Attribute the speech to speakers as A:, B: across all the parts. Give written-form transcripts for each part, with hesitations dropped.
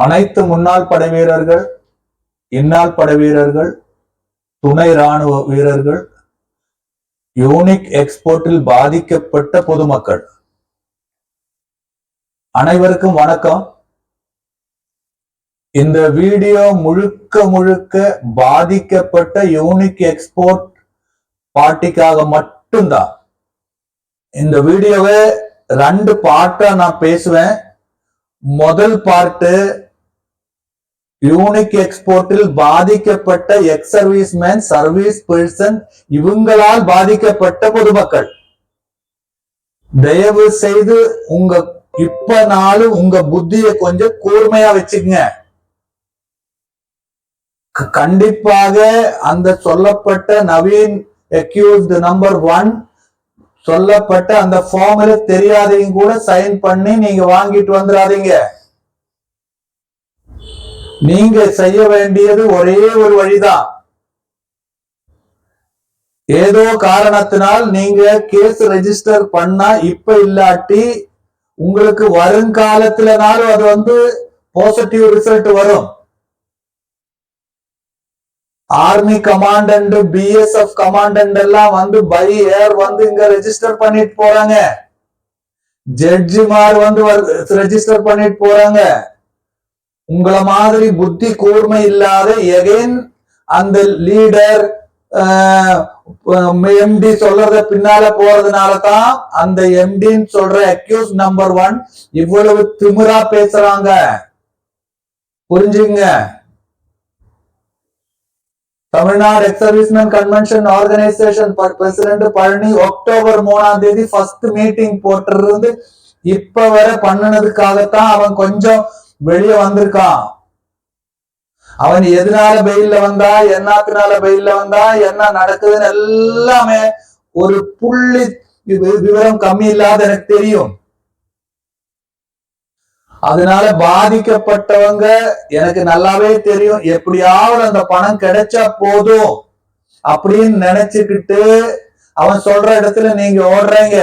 A: அனைத்து முன்னாள் படை வீரர்கள், இந்நாள் படை வீரர்கள், துணை ராணுவ வீரர்கள், யூனிக் எக்ஸ்போர்ட்டில் பாதிக்கப்பட்ட பொதுமக்கள் அனைவருக்கும் வணக்கம். இந்த வீடியோ முழுக்க முழுக்க பாதிக்கப்பட்ட யூனிக் எக்ஸ்போர்ட் பார்ட்டிக்காக மட்டும்தான். இந்த வீடியோவை 2 பார்ட்டா நான் பேசுவேன். முதல் பார்ட்டு யூனிக் எக்ஸ்போர்ட்டில் பாதிக்கப்பட்ட எக்ஸ் சர்வீஸ்மேன், சர்வீஸ் பர்சன், இவங்களால் பாதிக்கப்பட்ட பொதுமக்கள். தயவு செய்து உங்க புத்தியை கொஞ்சம் கூர்மையா வச்சுக்கங்க. கண்டிப்பாக அந்த சொல்லப்பட்ட நவீன் அக்யூஸ்ட் நம்பர் 1 சொல்லப்பட்ட அந்த ஃபார்முல தெரியாதவங்க கூட சைன் பண்ணி நீங்க வாங்கிட்டு வந்துடாதீங்க. நீங்க செய்ய வேண்டியது ஒரே ஒரு வழிதான். ஏதோ காரணத்தினால் நீங்க கேஸ் ரெஜிஸ்டர் பண்ணா இப்ப இல்லாட்டி உங்களுக்கு வருங்காலத்திலனாலும் அது பாசிட்டிவ் ரிசல்ட் வரும். ஆர்மி கமாண்டன்ட், பிஎஸ்எஃப் கமாண்டன்ட் எல்லாம் பை ஏர் இங்க ரெஜிஸ்டர் பண்ணிட்டு போறாங்க. ஜட்ஜிமார் ரெஜிஸ்டர் பண்ணிட்டு போறாங்க. உங்களை மாதிரி புத்தி கூர்மை இல்லாத எகைன் அந்த லீடர் எம்டி சொல்றத பின்னால போறதுனால தான் அந்த எம்டின்னு சொல்ற அக்யூஸ் நம்பர் 1 இவ்வளவு திமிரா பேசுறாங்க. புரிஞ்சுங்க. Tamil Nadu X serviceman convention organisation president Palani October 3ஆம் தேதி ஃபர்ஸ்ட் மீட்டிங் போட்டிருந்து இப்ப வர பண்ணனதுக்காகத்தான் அவன் கொஞ்சம் வெளியே வந்திருக்கான். அவன் எதனால பெயில்ல வந்தா, என்னத்தினால பெயில்ல வந்தா, என்ன நடக்குதுன்னு எல்லாமே ஒரு புள்ளி விவரம் கம்மி இல்லாத எனக்கு தெரியும். அதனால பாதிக்கப்பட்டவங்க எனக்கு நல்லாவே தெரியும். எப்படியாவது அந்த பணம் கிடைச்சா போதும் அப்படின்னு நினைச்சுக்கிட்டு அவன் சொல்ற இடத்துல நீங்க ஓடுறீங்க.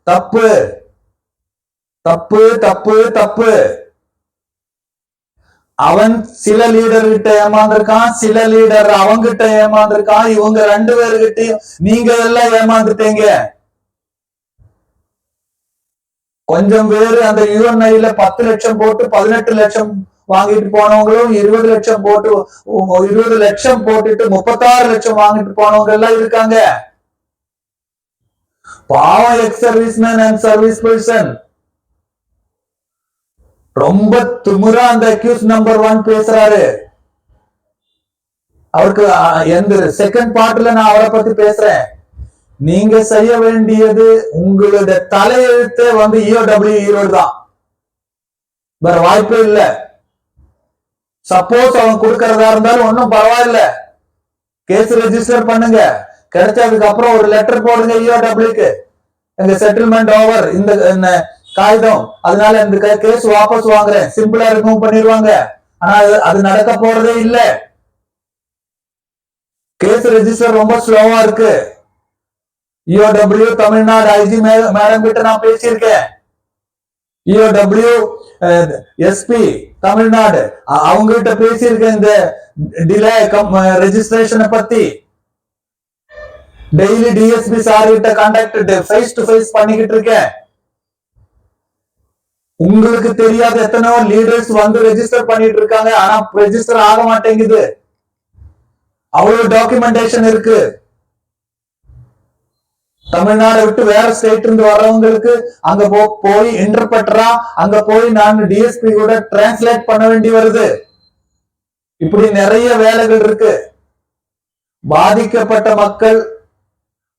A: தப்பு தப்பு தப்பு தப்பு. அவன் சில லீடர் கிட்ட ஏமாந்துருக்கான், சில லீடர் அவங்கிட்ட ஏமாந்துருக்கான். இவங்க 2 பேர்கிட்டையும் நீங்க எல்லாம் ஏமாந்துட்டீங்க. கொஞ்சம் பேரு அந்த யுஎன்ஐல 10 லட்சம் போட்டு 18 லட்சம் வாங்கிட்டு போனவங்களும், 20 லட்சம் போட்டு 20 லட்சம் போட்டுட்டு 36 லட்சம் வாங்கிட்டு போனவங்க எல்லாம் இருக்காங்க. பாவம் X serviceman and service person ரொம்ப திமிரா அந்த அக்யூஸ் நம்பர் 1 பேசுறாரு. அவருக்கு எந்த செகண்ட் பார்ட்ல நான் அவரை பத்தி பேசுறேன். நீங்க செய்ய வேண்டியது உங்களுடைய தலையெழுத்தே EOW ஈரோடு தான். வேற வாய்ப்பே இல்ல. சப்போஸ் அவன் கொடுக்கறதா இருந்தாலும் ஒன்னும் பரவாயில்ல, கேஸ் ரெஜிஸ்டர் பண்ணுங்க. கிடைச்சதுக்கு அப்புறம் ஒரு லெட்டர் போடுங்க EOWக்கு, எங்க செட்டில்மெண்ட் ஓவர், இந்த காகிதம், அதனால இந்த கேஸ் வாபஸ் வாங்குறேன், சிம்பிளா ரிமூவ் பண்ணிடுவாங்க. ஆனா அது நடக்க போறதே இல்ல. கேஸ் ரெஜிஸ்டர் ரொம்ப ஸ்லோவா இருக்கு. EOW தமிழ்நாடு ஐஜி மேடம் கிட்ட நான் பேசியிருக்கேன். EOW எஸ்பி தமிழ்நாடு அவங்க கிட்ட பேசியிருக்கேன். இந்த டிலே ரெஜிஸ்ட்ரேஷனை பத்தி டெய்லி டிஎஸ்பி சார் கிட்ட கான்டாக்ட் ஃபேஸ் டு ஃபேஸ் பண்ணிக்கிட்டு இருக்கேன். உங்களுக்கு தெரியாத எத்தனையோ லீடர்ஸ் ரெஜிஸ்டர் பண்ணிட்டு இருக்காங்க. ஆனா ரெஜிஸ்டர் ஆக மாட்டேங்குது. அவ்வளவு டாக்குமெண்டேஷன் இருக்கு. தமிழ்நாடு விட்டு வேற ஸ்டேட் இருந்து வர்றவங்களுக்கு அங்க போய் இன்டர்பிரட்டரா அங்க போய் நான் டிஎஸ்பி கூட டிரான்ஸ்லேட் பண்ண வேண்டி வருது. இப்படி நிறைய வேலைகள் இருக்கு. பாதிக்கப்பட்ட மக்கள்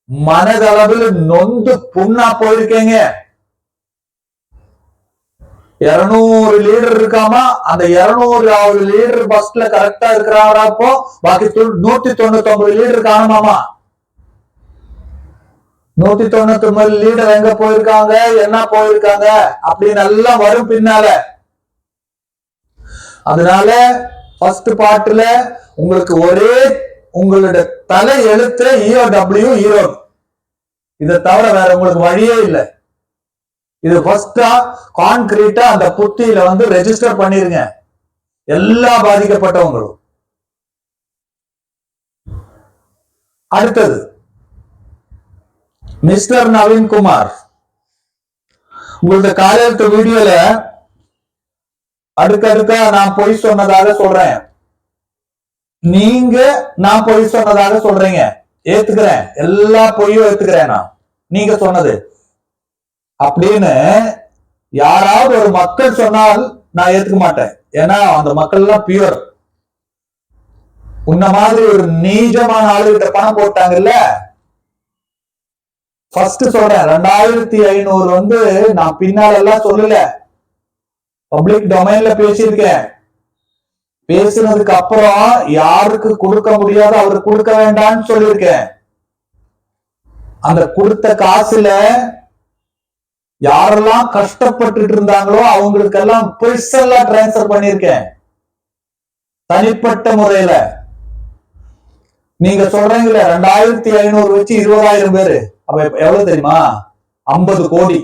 A: மனதளவில் நொந்து புண்ணா போயிருக்கீங்க. 200 லீடர் இருக்காமா, அந்த 200 லீடர் பஸ்ல கரெக்டா இருக்கிறாரப்போ பாக்கி 199 லீடர் காணுமாமா. 199 லீடர் எங்க போயிருக்காங்க, என்ன போயிருக்காங்க அப்படின்னு எல்லாம் வரும் பின்னால. அதனால ஃபர்ஸ்ட் பார்ட்ல உங்களுக்கு ஒரே உங்களுடைய தலை எழுத்து EOW ஈரோடு. இதை தவிர வேற உங்களுக்கு வழியே இல்லை. இது ஃபர்ஸ்டா கான்கிரீட்டா அந்த புத்தியில வந்து ரெஜிஸ்டர் பண்ணிருங்க எல்லா பாதிக்கப்பட்டவங்களும். அடுத்தது மிஸ்டர் நவீன்குமார், உங்களது காலையில வீடியோல அடுக்கடுக்கா நான் பொய் சொன்னதாக சொல்றேன், நீங்க நான் பொய் சொன்னதாக சொல்றீங்க, ஏத்துக்கிறேன், எல்லா பொய்யும் ஏத்துக்கிறேன் நான் நீங்க சொன்னது அப்படின்னு யாராவது ஒரு மக்கள் சொன்னால் நான் ஏத்துக்க மாட்டேன். ஏன்னா அந்த மக்கள் எல்லாம் பியூர். உன்ன மாதிரி ஒரு நீஜமான ஆளுகிட்ட பணம் போட்டாங்கல்ல. ஃபர்ஸ்ட் சொல்றேன், 2500 வந்து நான் பின்னால எல்லாம் சொல்லல, பப்ளிக் டொமைன்ல பேசியிருக்கேன். பேசினதுக்கு அப்புறம் யாருக்கு கொடுக்க முடியாத அவருக்கு கொடுக்க வேண்டாம்னு சொல்லியிருக்கேன். அந்த கொடுத்த காசுல யாரெல்லாம் கஷ்டப்பட்டு இருந்தாங்களோ அவங்களுக்கெல்லாம் பெர்சனலா டிரான்ஸ்பர் பண்ணிருக்கேன், தனிப்பட்ட முறையில. நீங்க சொல்றீங்களே 2500 வச்சு 20,000 பேரு, அப்ப எவ்வளவு தெரியுமா? 50 கோடி.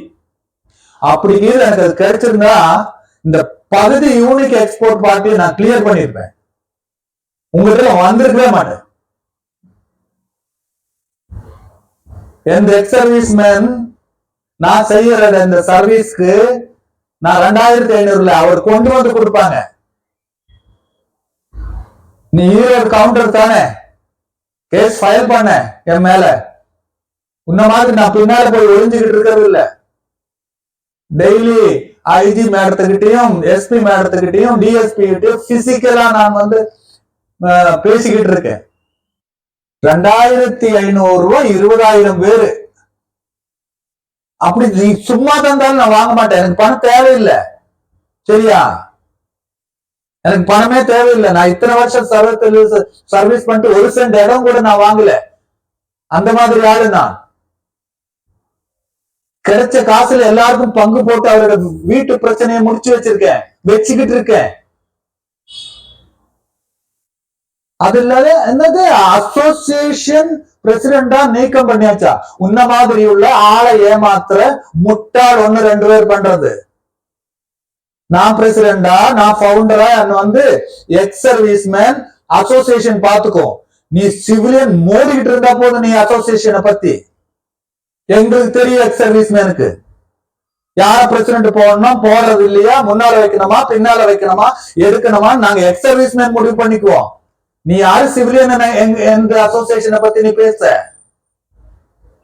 A: அப்படி எனக்கு அது கிடைச்சிருந்தா இந்த பகுதி யூனிக் எக்ஸ்போர்ட் பார்ட்டியை நான் கிளியர் பண்ணிருப்பேன், உங்ககிட்ட வந்திருக்கவே மாட்டேன். எந்த எக்ஸ் சர்வீஸ் மேன் நான் செய்யற இந்த சர்வீஸ்க்கு நான் 2500 அவர் கொண்டு வந்து கொடுப்பாங்க. நீ ஈரோடு கவுண்டர் தானே, கேஸ் ஃபைல் பண்ண என் மேல. உன்ன மாதிரி நான் பின்னால போய் ஒளிஞ்சுக்கிட்டு இருக்கிறது இல்ல. டெய்லி ஐஜி மேடத்துக்கிட்டையும் எஸ்பி மேடத்துக்கிட்டையும் டிஎஸ்பி கிட்டையும் பிசிக்கலா நான் வந்து பேசிக்கிட்டு இருக்கேன். 2500 ரூபாய் 20,000 பேரு. அப்படி நீ சும்மா தந்தாலும் நான் வாங்க மாட்டேன், எனக்கு பணம் தேவையில்லை. சரியா? எனக்கு பணமே தேவையில்லை. நான் இத்தனை வருஷம் சர்வீஸ் பண்ணிட்டு 1 சென்ட் இடம் கூட நான் வாங்கல. அந்த மாதிரி ஆளு நான். கிடைச்ச காசுல எல்லாருக்கும் பங்கு போட்டு அவரோட வீட்டு பிரச்சனையை முடிச்சு வச்சுக்கிட்டு இருக்கேன். அது இல்லாத என்னது அசோசியேஷன் பிரசிடண்டா நீக்கம் பண்ணியாச்சா? உன்ன மாதிரி உள்ள ஆளை ஏமாத்துற முட்டாள் 1-2 பேர் பண்றது. நான் பிரசிடண்டா, நான் பவுண்டரா, வந்து எக்ஸ் சர்வீஸ் மேன் அசோசியேஷன் பாத்துக்கோ. நீ சிவிலியன் மோடிக்கிட்டு இருந்தா போதும் நீ அசோசியேஷனை பத்தி. எங்களுக்கு தெரியும் எக்ஸ் சர்வீஸ் மேனுக்கு யார பிரசிடண்ட் போடணும், போடுறது இல்லையா, முன்னால வைக்கணுமா பின்னால வைக்கணுமா எடுக்கணுமா, நாங்க எக்ஸ் சர்வீஸ் மேன் முடிவு பண்ணிக்குவோம். நீ யாரு சிவிலியன் எந்த அசோசியேஷனை பத்தி நீ பேச?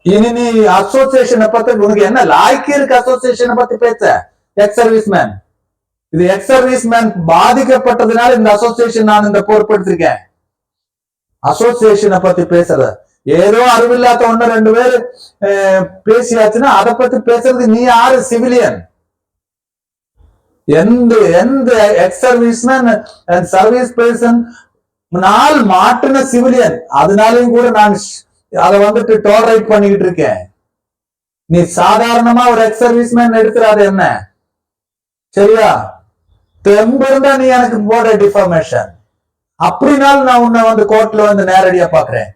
A: இனி நீ அசோசியேஷனை பத்தி உனக்கு என்ன லாய்க்கு இருக்கு? அசோசியேஷனை பத்தி பேச எக்ஸ் சர்வீஸ் மேன். இது எக்ஸ் சர்வீஸ் மேன் பாதிக்கப்பட்டதுனால இந்த அசோசியேஷன் நான் இந்த பொறுப்பெடுத்திருக்கேன். அசோசியேஷனை பத்தி பேசுற ஏதோ அறிவில்லாத 1-2 பேர் பேசியாச்சுன்னா அதை பத்தி பேசுறது நீ யாரு? சிவிலியன். எந்த ex service man service person நாள் மாற்றின சிவிலியன், அதனாலையும் கூட நான் அதை வந்துட்டு டோலரேட் பண்ணிக்கிட்டு இருக்கேன். நீ சாதாரணமா ஒரு எக்ஸ் சர்வீஸ் மேன் எடுக்கிறாரு என்ன? சரியா? தெம்பு இருந்தா நீ எனக்கு போட டிஃபர்மேஷன். அப்படினாலும் நான் உன்னை வந்து கோர்ட்ல வந்து நேரடியா பாக்குறேன்.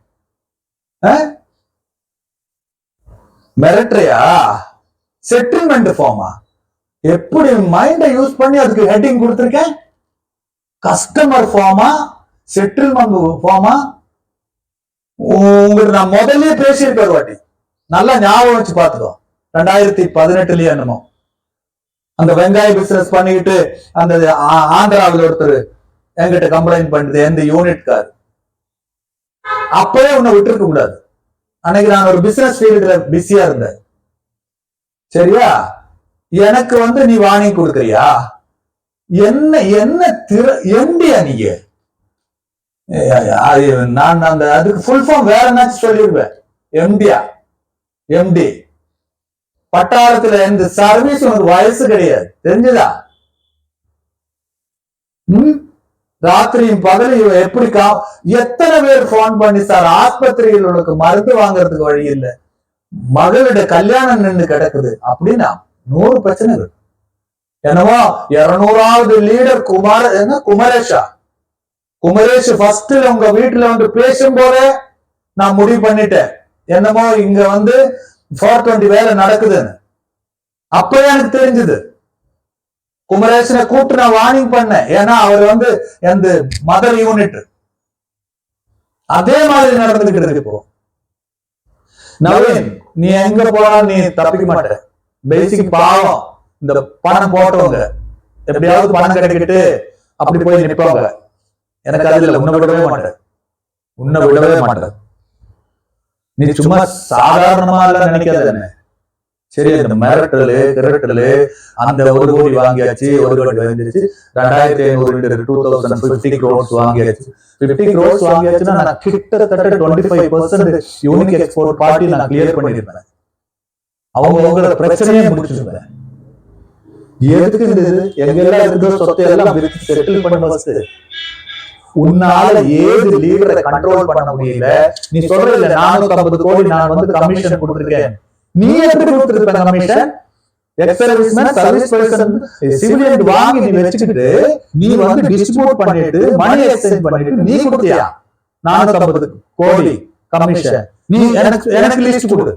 A: மிரட்டறியா? செட்டில்மெண்ட் ஃபார்மா? எப்படி மைண்ட யூஸ் பண்ணி அதுக்கு ஹெட்டிங் கொடுத்திருக்கேன். கஸ்டமர் ஃபார்மா, செட்டில்மெண்ட் ஃபார்மா? உங்களுக்கு நான் முதல்ல பேசியிருக்க ஒரு வாட்டி, நல்லா ஞாபகம் வச்சு பாத்துக்கோ. 2018 என்னமோ அந்த வெங்காய பிசினஸ் பண்ணிக்கிட்டு அந்த ஆந்திராவில் ஒருத்தர் என்கிட்ட கம்ப்ளைண்ட் பண்ணுது, எந்த யூனிட் கார். அப்பவே உன்னை விட்டுருக்க கூடாது. அன்னைக்கு நான் ஒரு பிசினஸ் ஃபீல்டுல பிஸியா இருந்தேன். சரியா? எனக்கு வந்து நீ வார்னிங் கொடுக்கறியா? என்ன எம்டியா நீங்க? நான் அந்த அதுக்கு ஃபுல் ஃபார்ம் வேற என்னாச்சும் சொல்லிடுவேன். எம்டியா? எம்டி பட்டாளத்துல எந்த சர்வீஸ் உனக்கு வயசு கிடையாது, தெரிஞ்சுதா? ராத்திரியும் பகலையும் எப்படி எத்தனை பேர் போன் பண்ணி சார் ஆஸ்பத்திரியில் உனக்கு மருந்து வாங்குறதுக்கு வழி இல்லை, மகளோட கல்யாணம் நின்று கிடக்குது அப்படின்னா 100 பிரச்சனைகள். என்னவோ 200வது லீடர் குமரேஷ் ஃபர்ஸ்ட் உங்க வீட்டுல வந்து பேசும்போதே நான் முடிவு பண்ணிட்டேன், என்னமோ இங்க வந்து 420 வேலை நடக்குதுன்னு. அப்பவே எனக்கு தெரிஞ்சது. குமரேசனை கூப்பிட்டு நான் வார்னிங் பண்ணேன். ஏன்னா அவர் வந்து அந்த மதர் யூனிட். அதே மாதிரி நடந்துகிட்டு இருக்கு இப்போ. நவீன், நீ எங்க போனாலும் நீ தப்பிக்க மாட்ட. பேசிக் பாவம் இந்த பணம் போட்டவங்க எப்படியாவது பணம் கிடைக்கிட்டு அப்படி போய் நிற்பாங்க. எனக்கு அதுல உன்னை விடவே மாட்டேன். நீ சும்மா சாதாரணமா எல்லாம் நினைக்காத. சரி, அந்த மிரட்டலு கிரட்டலு அந்த 1 கோடி வாங்கியாச்சு, 1 கோடி வாங்கியாச்சு, 2500 crores வாங்கியாச்சு. 50 crores வாங்கியாச்சுன்னா நான் கிட்டத்தட்ட 25% யூனிக் எக்ஸ்போர்ட் பார்ட்டி நான் கிளியர் பண்ணிருப்பேன். அவங்களோட பிரச்சனையே முடிச்சிருப்பேன். எதுக்கு எங்க எல்லாம் இருக்கிற சொத்தை எல்லாம் செட்டில் பண்ண. உன்னால ஏது லீடரை கண்ட்ரோல் பண்ண முடியல. நீ சொல்ற 450 கோடி நான் வந்து கமிஷன் கொடுத்திருக்கேன். நீ எப்படி கொடுத்திருப்ப commission? Ex serviceman, service person, civilian வாங்கி நீ வச்சுக்கிட்டு நீ வந்து டிஸ்ட்ரிபியூட் பண்ணிட்டு மணி எக்ஸ்சேஞ்ச் பண்ணிட்டு நீ கொடுத்தியா 450 கோடி கமிஷன்? நீ எனக்கு லிஸ்ட் கொடு.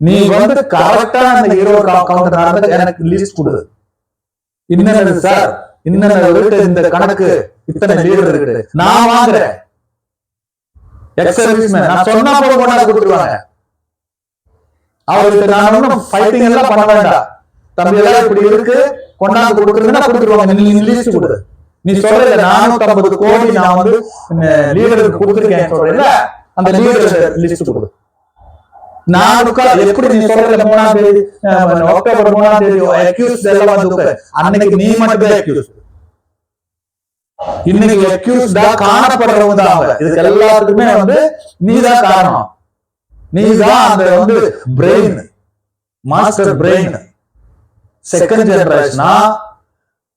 A: நீ வந்து கரெக்டா அந்த ஹீரோ கவுண்டர் நடந்து எனக்கு லிஸ்ட் கொடு. இன்னொரு சார், இன்னொரு இந்த கணக்கு இத்தனை லீடர் இருக்கு, நான் வாங்குறேன். எக்ஸ் சர்வீஸ்மேன் நான் சொன்னா போல கொண்டாந்து கொடுத்துருவாங்க. அவருக்கு நான் ஒன்னும் ஃபைட்டிங் எல்லாம் பண்ண வேண்டாம். தம்பி எல்லாம் இப்படி இருக்கு, கொண்டாந்து கொடுக்குறதுன்னா கொடுத்துருவாங்க. நீ லிஸ்ட் கொடு. நீ சொல்ற 450 கோடி நான் வந்து லீடருக்கு கொடுத்துருக்கேன் சொல்றேன், அந்த லீடர் லிஸ்ட் கொடு. எப்படி நீ சொல்ற 3ஆம் தேதி அக்டோபர் 3ஆம் தேதி அக்யூஸ்ட் எல்லாம் வந்து அன்னைக்கு நீ மட்டும் அக்யூஸ்ட். இன்னைக்கு அக்யூஸ்டா காணப்படுறவங்க தான் அவங்க. இதுக்கு எல்லாத்துக்குமே வந்து நீதான் காரணம். நீதான் அந்த வந்து பிரெயின், மாஸ்டர் பிரெயின். செகண்ட் ஜெனரேஷனா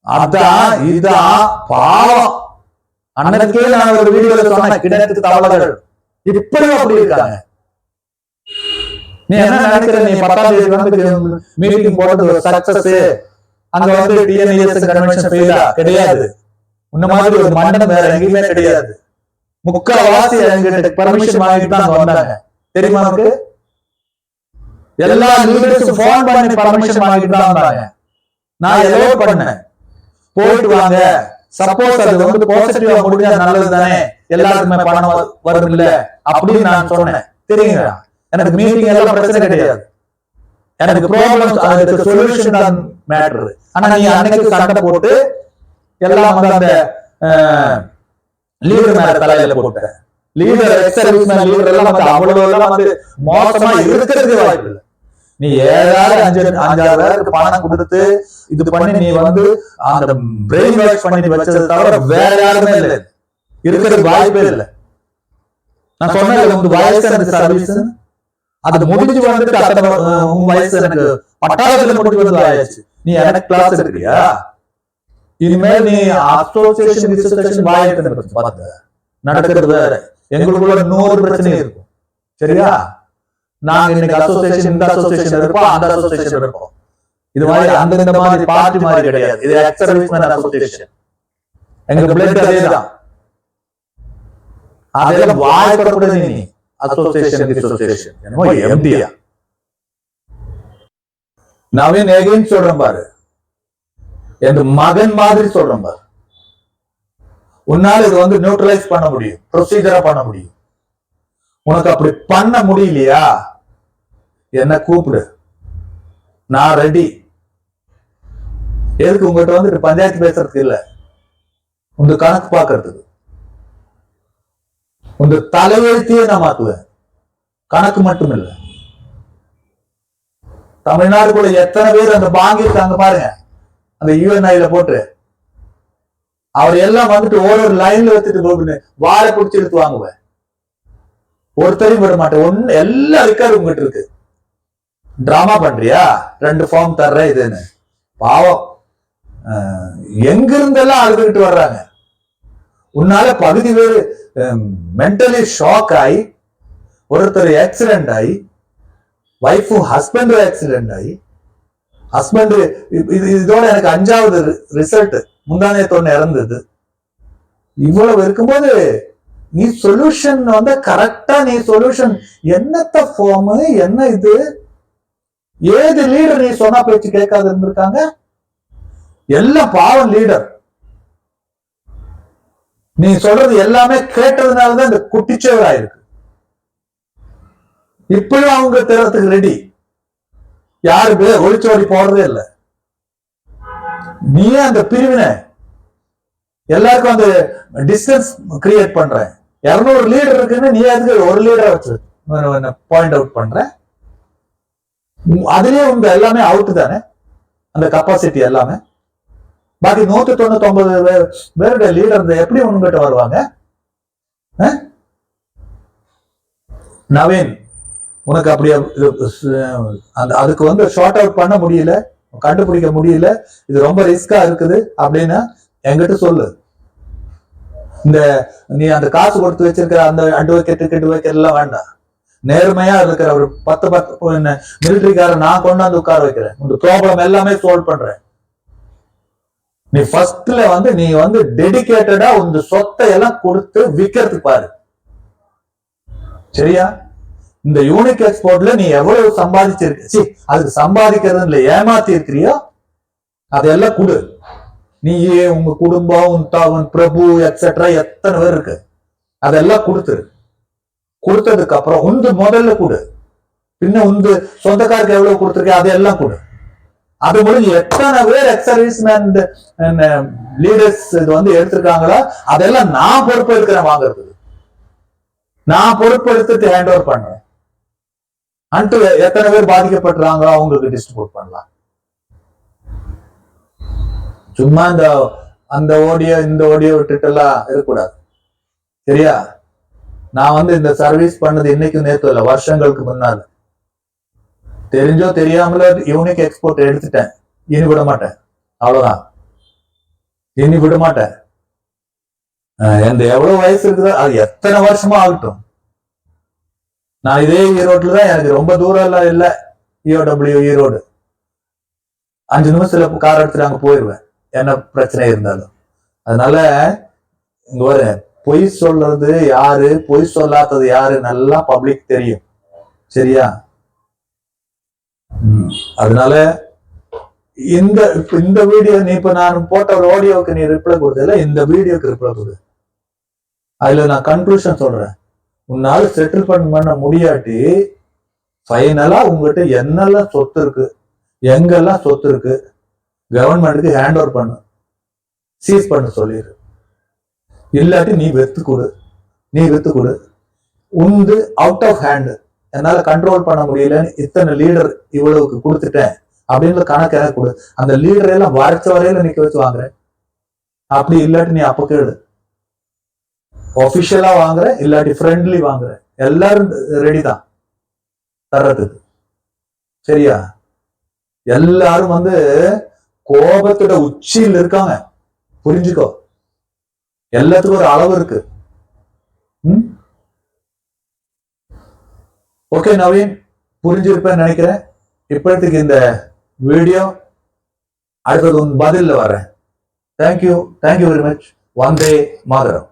A: அதான் இதான் பாவம். அன்னைக்கே நான் ஒரு வீடியோல சொன்னேன், கிணத்து தவளைகள் இப்படியும் அப்படி இருக்காங்க. நீ என்ன நினைக்கிற? நீ 10ஆம் தேதி வந்து மீட்டிங் போட்டது சக்சஸ், அங்க வந்து டிஎன்ஏஎஸ் கன்வென்ஷன் ஃபெயிலா? கிடையாது. உன்ன மாதிரி ஒரு மண்டலம் வேற எங்கேயுமே கிடையாது. முக்கால்வாசி எங்கிட்ட பர்மிஷன் வாங்கிட்டு தான் வந்தாங்க. தெரியுமா உனக்கு? எல்லா லீடர்ஸும் போன் பண்ணி பர்மிஷன் வாங்கிட்டு தான் வந்தாங்க. நான் எலோ பண்ணேன், போயிட்டு வாங்க. சப்போஸ் அது வந்து பாசிட்டிவா முடிஞ்சா நல்லது தானே, எல்லாருக்குமே பணம் வரும் இல்ல அப்படின்னு நான் சொன்னேன். தெரியுங்களா? எனக்கு மீட்டிங் எல்லாம் பிரச்சனை கிடையாது. எனக்கு ப்ராப்ளம், அதுக்கு சொல்யூஷன் தான் மேட்டர். ஆனா நீ அன்னைக்கு சண்டை போட்டு எல்லாம் வந்து அந்த லீடர் மேல தலையில போட்ட. லீடர் எக்ஸ் சர்வீஸ்மேன் லீடர் எல்லாம் வந்து அவ்வளவு எல்லாம் வந்து மோசமா இருக்கிறதுக்கு வாய்ப்பு இல்லை. நீ 7,000 பேருக்கு பணம் கொடுத்து இது பண்ணி நீ வந்து அந்த பிரெயின் வாஷ் பண்ணி வச்சதை தவிர வேற யாருமே இல்லை, இருக்கிறதுக்கு வாய்ப்பே இல்லை. நான் சொன்னேன் உங்க வயசு எனக்கு சர்வீஸ் அது முடிஞ்சு வந்துட்டு உன் வயசு எனக்கு பட்டாளத்துல முடிஞ்சு வந்து ஆயிடுச்சு. நீ எனக்கு கிளாஸ் எடுக்கிறியா? இனிமேல் நீ அசோசியேஷன் டிஸ்கஷன் பார்த்த நடக்கிறது வேற. எங்களுக்குள்ள 100 பிரச்சனை இருக்கும். சரியா? நாங்க இன்னைக்கு அசோசியேஷன், இந்த அசோசியேஷன் இருப்போம், அந்த அசோசியேஷன் இருப்போம். இது மாதிரி அந்த மாதிரி பார்ட்டி மாதிரி கிடையாது. இது எக்ஸ் சர்வீஸ்மேன் அசோசியேஷன். எங்க பிளட் அதேதான். அதெல்லாம் வாய்ப்படக்கூடாது. நீ அசோசியேஷன் என்னமோ எம்டியா. நவீன் எகைன் சொல்றேன் பாரு, என் மகன் மாதிரி சொல்றேன் பாரு. உன்னால இது வந்து நியூட்ரலைஸ் பண்ண முடியும், ப்ரொசீஜரா பண்ண முடியும். உனக்கு அப்படி பண்ண முடியலையா? என்ன கூப்பிடு, நான் ரெடி. எதுக்கு உங்ககிட்ட வந்து பஞ்சாயத்து பேசுறதுக்கு இல்ல, உங்க கணக்கு பாக்குறதுக்கு. உங்க தலையெழுத்தையே நான் மாத்துவேன், கணக்கு மட்டும் இல்ல. தமிழ்நாடுக்குள்ள எத்தனை பேர் அந்த பாங்கி இருக்காங்க பாருங்க, அந்த யூஎன்ஐல போட்டு அவர் எல்லாம் வந்துட்டு ஒரு லைன்ல வச்சுட்டு வாழை பிடிச்சி எடுத்து வாங்குவேன். ஒருத்தரையும் விட மாட்டேன். ஒன்னு எல்லாம் இருக்காரு உங்ககிட்ட இருக்கு. டிராமா பண்றியா? 2 ஃபார்ம் தர்ற இதுன்னு. பாவம், எங்க இருந்தெல்லாம் அழுதுகிட்டு வர்றாங்க. உன்னால பகுதி பேரு மென்டலி ஷாக் ஆகி, ஒருத்தர் ஆக்சிடென்ட் ஆகி, வைஃபும் ஹஸ்பண்டும் ஆக்சிடென்ட் ஆகி, ஹஸ்பண்ட் இதோட எனக்கு 5வது ரிசல்ட் முந்தானத்தோட இறந்தது. இவ்வளவு இருக்கும்போது நீ சொல்யூஷன் வந்து கரெக்டா, நீ சொல்யூஷன் என்னத்த ஃபார்ம், என்ன இது ஏது லீடர் நீ சொன்னா பேச்சு கேட்காது இருந்திருக்காங்க? எல்லாம் பாவம் லீடர். நீ சொல்றது எல்லாமே கேட்டதுனாலதான் இந்த குட்டிச்சவர் ஆயிருக்கு. இப்பயும் அவங்க தெரியறதுக்கு ரெடி. யாரு பேர் ஒளிச்சோடி போறதே இல்லை. நீயே அந்த பிரிவினை எல்லாருக்கும் அந்த டிஸ்டன்ஸ் கிரியேட் பண்ற. 200 லீடர் இருக்குன்னு நீ அதுக்கு ஒரு லீடரை வச்சு பாயிண்ட் அவுட் பண்ற. அதுலயே உங்க எல்லாமே அவுட் தானே, அந்த கப்பாசிட்டி எல்லாமே. பாக்கி 199 பேருடைய லீடர் எப்படி உங்ககிட்ட வருவாங்க? நவீன், உனக்கு அப்படியே அதுக்கு வந்து ஷார்ட் அவுட் பண்ண முடியல, கண்டுபிடிக்க முடியல, இது ரொம்ப ரிஸ்கா இருக்குது அப்படின்னு என்கிட்ட சொல்லு. இந்த நீ அந்த காசு கொடுத்து வச்சிருக்கிற அந்த அட்வொகேட் எல்லாம் வேண்டாம். நேர்மையா இருக்கிற ஒரு 10 மிலிட்டரிக்காரன் நான் கொண்டாந்து உட்கார வைக்கிறேன். உங்க ப்ராப்ளம் எல்லாமே சால்வ் பண்றேன். நீ ஃபர்ஸ்ட்ல வந்து நீ வந்து டெடிகேட்டடா உங்க சொத்தை எல்லாம் கொடுத்து விக்கிறதுக்கு பாரு. சரியா? இந்த யூனிக் எக்ஸ்போர்ட்ல நீ எவ்வளவு சம்பாதிச்சிருக்க, அதுக்கு சம்பாதிக்கிறது இல்ல, ஏமாத்தி இருக்கிறியோ அதெல்லாம் கொடு. நீ உங்க குடும்பம், உன் பிரபு எக்ஸெட்ரா எத்தனை பேர் இருக்கு, அதெல்லாம் கொடுத்துரு. கொடுத்ததுக்கு அப்புறம் உந்து முதல்ல கொடு. பின்ன உந்து சொந்தக்காருக்கு எவ்வளவு கொடுத்துருக்க அதெல்லாம் கொடு. அது முடிஞ்சு எத்தனை பேர் எக்ஸர்வீஸ்மேன் லீடர்ஸ் இது வந்து எடுத்திருக்காங்களோ அதெல்லாம் நான் பொறுப்பு எடுக்கிறேன் வாங்குறதுக்கு. நான் பொறுப்பு எடுத்துட்டு ஹேண்ட் ஓவர் பண்றேன். அன்ட்டு எத்தனை பேர் பாதிக்கப்பட்டுறாங்களோ அவங்களுக்கு டிஸ்ட்ரிபியூட் பண்ணலாம். சும்மா அந்த ஓடியோ இந்த ஓடியோ விட்டுட்டு எல்லாம் இருக்கக்கூடாது. சரியா? நான் வந்து இந்த சர்வீஸ் பண்ணது இன்னைக்கு நேற்று இல்ல, வருஷங்களுக்கு முன்னால. தெரிஞ்சோ தெரியாமல யூனிக் எக்ஸ்போர்ட் எடுத்துட்டேன். இனி விட மாட்டேன். அவ்வளவுதான், இனி விட மாட்டேன். எந்த எவ்வளவு வயசு இருக்குதோ அது எத்தனை வருஷமா ஆகட்டும். நான் இதே ஈரோட்ல தான், எனக்கு ரொம்ப தூரம் எல்லாம் இல்லை. EOW ஈரோடு 5 நிமிஷத்துல கார் எடுத்துட்டு அங்க போயிடுவேன், என்ன பிரச்சனை இருந்தாலும். அதனால இங்க ஒரு பொய் சொல்றது யாரு, பொய் சொல்லாதது யாரு நல்லா பப்ளிக் தெரியும். சரியா? அதனால இந்த வீடியோ நீ இப்ப நான் போட்ட ஒரு ஆடியோக்கு நீ ரிப்ளை கொடுத்தல, இந்த வீடியோக்கு ரிப்ளை கொடு. அதுல நான் கன்க்ளூஷன் சொல்றேன். உன்னால செட்டில் பண்ண முடியாட்டி ஃபைனலா உங்ககிட்ட என்னெல்லாம் சொத்து இருக்கு, எங்கெல்லாம் சொத்து இருக்கு, கவர்மெண்ட்டுக்கு ஹேண்ட் ஓவர் பண்ணு, சீஸ் பண்ண சொல்லிடு. இல்லாட்டி நீ வித்து கொடு. உந்து அவுட் ஆஃப் ஹேண்ட், என்னால கண்ட்ரோல் பண்ண முடியலன்னு இத்தனை லீடர் இவ்வளவுக்கு கொடுத்துட்டேன் அப்படின்னு கணக்கு எனக்கு கொடு. அந்த லீடர் எல்லாம் வரைச்ச வரையில நிக்க வச்சு வாங்குறேன். அப்படி இல்லாட்டி நீ அப்ப கேடு. ஒபிஷியலா வாங்குறேன், இல்லாட்டி ஃப்ரெண்ட்லி வாங்குறேன், எல்லாரும் ரெடி தான் தர்றதுக்கு. சரியா? எல்லாரும் வந்து கோபத்தோட உச்சியில் இருக்காங்க, புரிஞ்சுக்கோ. எல்லாத்துக்கும் ஒரு அளவு இருக்கு. ஓகே நவீன், புரிஞ்சிருப்பேன்னு நினைக்கிறேன். இப்போதைக்கு இந்த வீடியோ, அடுத்தது உன் பதில்ல வர்றேன். Thank you very much. வந்தே மாதரம்.